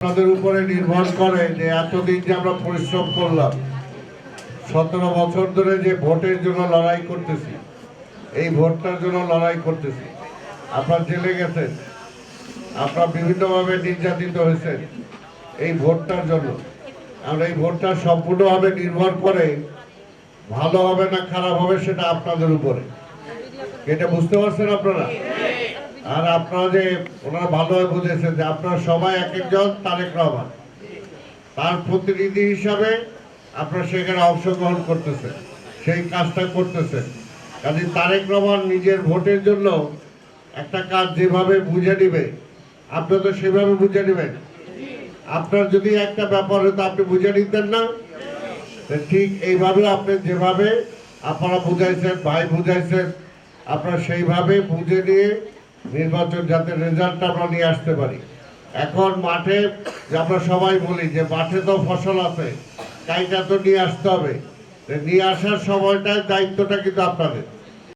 আপনাদের উপরে নির্ভর করে যে এতদিন যে আমরা পরিশ্রম করলাম, 17 বছর ধরে যে ভোটের জন্য লড়াই করতেছি, এই ভোটটার জন্য লড়াই করতেছি। আপনারা জেলে গেছেন, আপনারা বিভিন্নভাবে নির্যাতিত হয়েছেন এই ভোটটার জন্য। আমরা এই ভোটটা সম্পূর্ণভাবে নির্ভর করে ভালো হবে না খারাপ হবে সেটা আপনাদের উপরে। এটা বুঝতে পারছেন আপনারা? আর আপনারা যে ওনারা ভালোভাবে বুঝেছেন যে আপনারা সবাই এক একজন তারেক রহমান, তার প্রতিনিধি হিসাবে আপনারা সেখানে অংশগ্রহণ করতেছেন, সেই কাজটা করতেছেন। কাজে তারেক রহমান নিজের ভোটের জন্য একটা কাজ যেভাবে বুঝে নিবে, আপনি তো সেভাবে বুঝে নেবেন। আপনার যদি একটা ব্যাপার হতো আপনি বুঝে নিতেন না, ঠিক এইভাবে আপনি যেভাবে আপনারা বুঝাইছেন, ভাই বুঝাইছেন, আপনারা সেইভাবে বুঝে নিয়ে নির্বাচন যাতে রেজাল্টটা আমরা নিয়ে আসতে পারি। এখন মাঠে আমরা সবাই বলি যে মাঠে তো ফসল আছে, কাইটা তো নিয়ে আসতে হবে। নিয়ে আসার সময়টায় দায়িত্বটা কিন্তু আপনাদের।